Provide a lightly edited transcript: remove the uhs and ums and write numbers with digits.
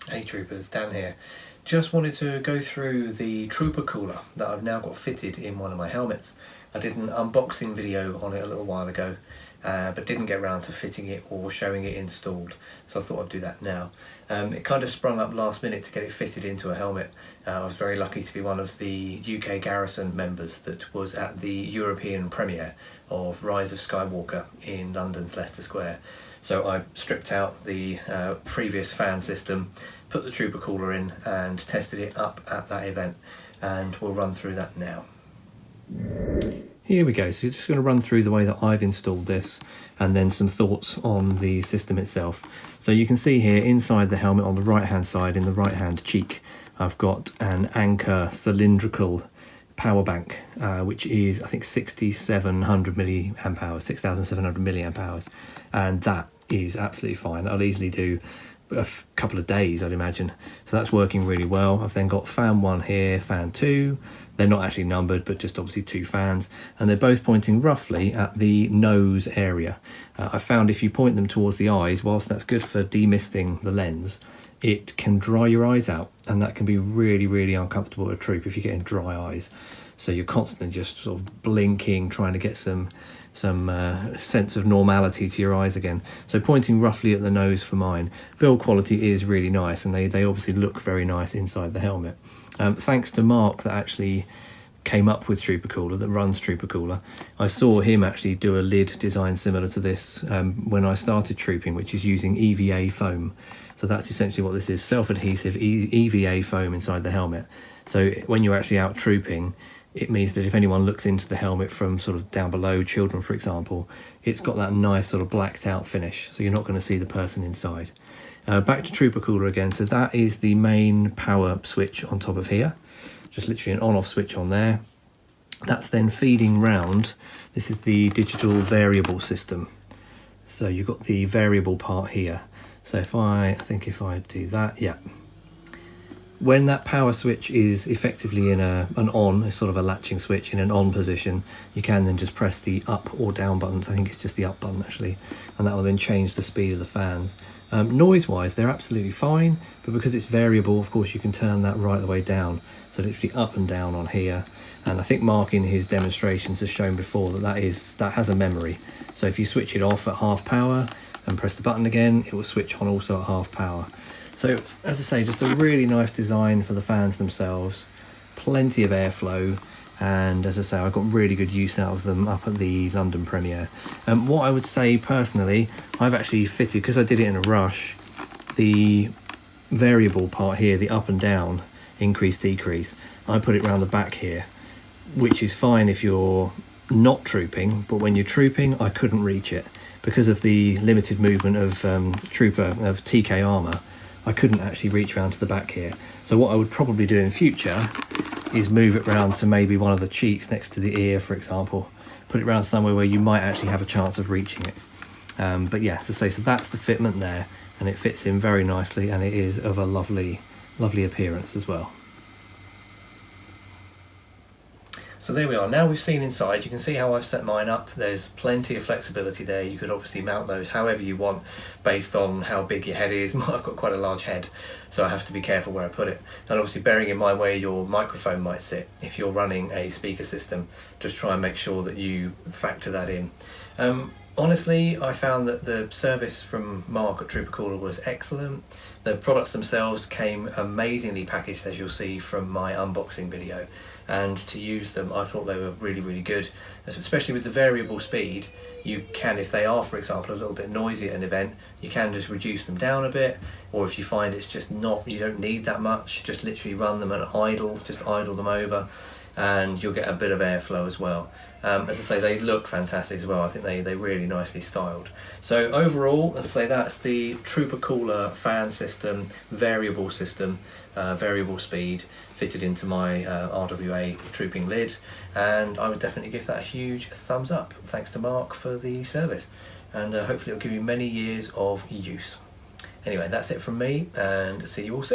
Hey troopers, Dan here. Just wanted to go through the TroopaCoola that I've now got fitted in one of my helmets. I did an unboxing video on it a little while ago, but didn't get around to fitting it or showing it installed, so I thought I'd do that now. It kind of sprung up last minute to get it fitted into a helmet. I was very lucky to be one of the UK Garrison members that was at the European premiere of Rise of Skywalker in London's Leicester Square. So I stripped out the previous fan system, put the TroopaCoola in and tested it up at that event, and we'll run through that now. Here we go, so you're just going to run through the way that I've installed this and then some thoughts on the system itself. So you can see here inside the helmet on the right hand side, in the right hand cheek, I've got an Anker cylindrical power bank, which is I think 6,700 milliamp hours, 6,700 milliamp hours, and that is absolutely fine. I'll easily do a couple of days, I'd imagine, so that's working really well. I've then got fan 1 here, fan 2. They're not actually numbered, but just obviously 2 fans, and they're both pointing roughly at the nose area. I found if you point them towards the eyes, whilst that's good for demisting the lens, it can dry your eyes out, and that can be really, really uncomfortable at a troop if you're getting dry eyes. So you're constantly just sort of blinking, trying to get some sense of normality to your eyes again. So pointing roughly at the nose for mine. Build quality is really nice, and they obviously look very nice inside the helmet. Thanks to Mark that actually came up with TroopaCoola, that runs TroopaCoola. I saw him actually do a lid design similar to this when I started trooping, which is using EVA foam. So that's essentially what this is, self-adhesive EVA foam inside the helmet. So when you're actually out trooping, it means that if anyone looks into the helmet from sort of down below, children for example, it's got that nice sort of blacked out finish, so you're not going to see the person inside. Back to TroopaCoola again, so that is the main power switch on top of here, just literally an on-off switch on there. That's then feeding round, this is the digital variable system. So you've got the variable part here. So if I do that, yeah. When that power switch is effectively in an on, a sort of a latching switch in an on position, you can then just press the up or down buttons. I think it's just the up button actually, and that will then change the speed of the fans. Noise-wise, they're absolutely fine, but because it's variable, of course, you can turn that right the way down. So literally up and down on here. And I think Mark in his demonstrations has shown before that has a memory. So if you switch it off at half power and press the button again, it will switch on also at half power. So as I say, just a really nice design for the fans themselves, plenty of airflow, and as I say, I got really good use out of them up at the London premiere. What I would say personally, I've actually fitted, because I did it in a rush, the variable part here, the up and down, increase, decrease, I put it around the back here, which is fine if you're not trooping, but when you're trooping, I couldn't reach it. Because of the limited movement of TK armour, I couldn't actually reach around to the back here. So what I would probably do in future is move it round to maybe one of the cheeks next to the ear, for example. Put it around somewhere where you might actually have a chance of reaching it. But yeah, as I say, so that's the fitment there, and it fits in very nicely, and it is of a lovely, lovely appearance as well. So there we are. Now we've seen inside, you can see how I've set mine up. There's plenty of flexibility there. You could obviously mount those however you want based on how big your head is. I've got quite a large head, so I have to be careful where I put it. And obviously bearing in mind where your microphone might sit. If you're running a speaker system, just try and make sure that you factor that in. Honestly, I found that the service from Mark at TroopaCoola was excellent. The products themselves came amazingly packaged, as you'll see from my unboxing video. And to use them, I thought they were really, really good. Especially with the variable speed, you can, if they are, for example, a little bit noisy at an event, you can just reduce them down a bit. Or if you find it's just not, you don't need that much, just literally run them at idle, just idle them over, and you'll get a bit of airflow as well. As I say, they look fantastic as well. I think they're really nicely styled. So overall, as I say, that's the TroopaCoola fan system, variable speed, fitted into my RWA trooping lid, and I would definitely give that a huge thumbs up. Thanks to Mark for the service, and hopefully it'll give you many years of use. Anyway, that's it from me, and see you all soon.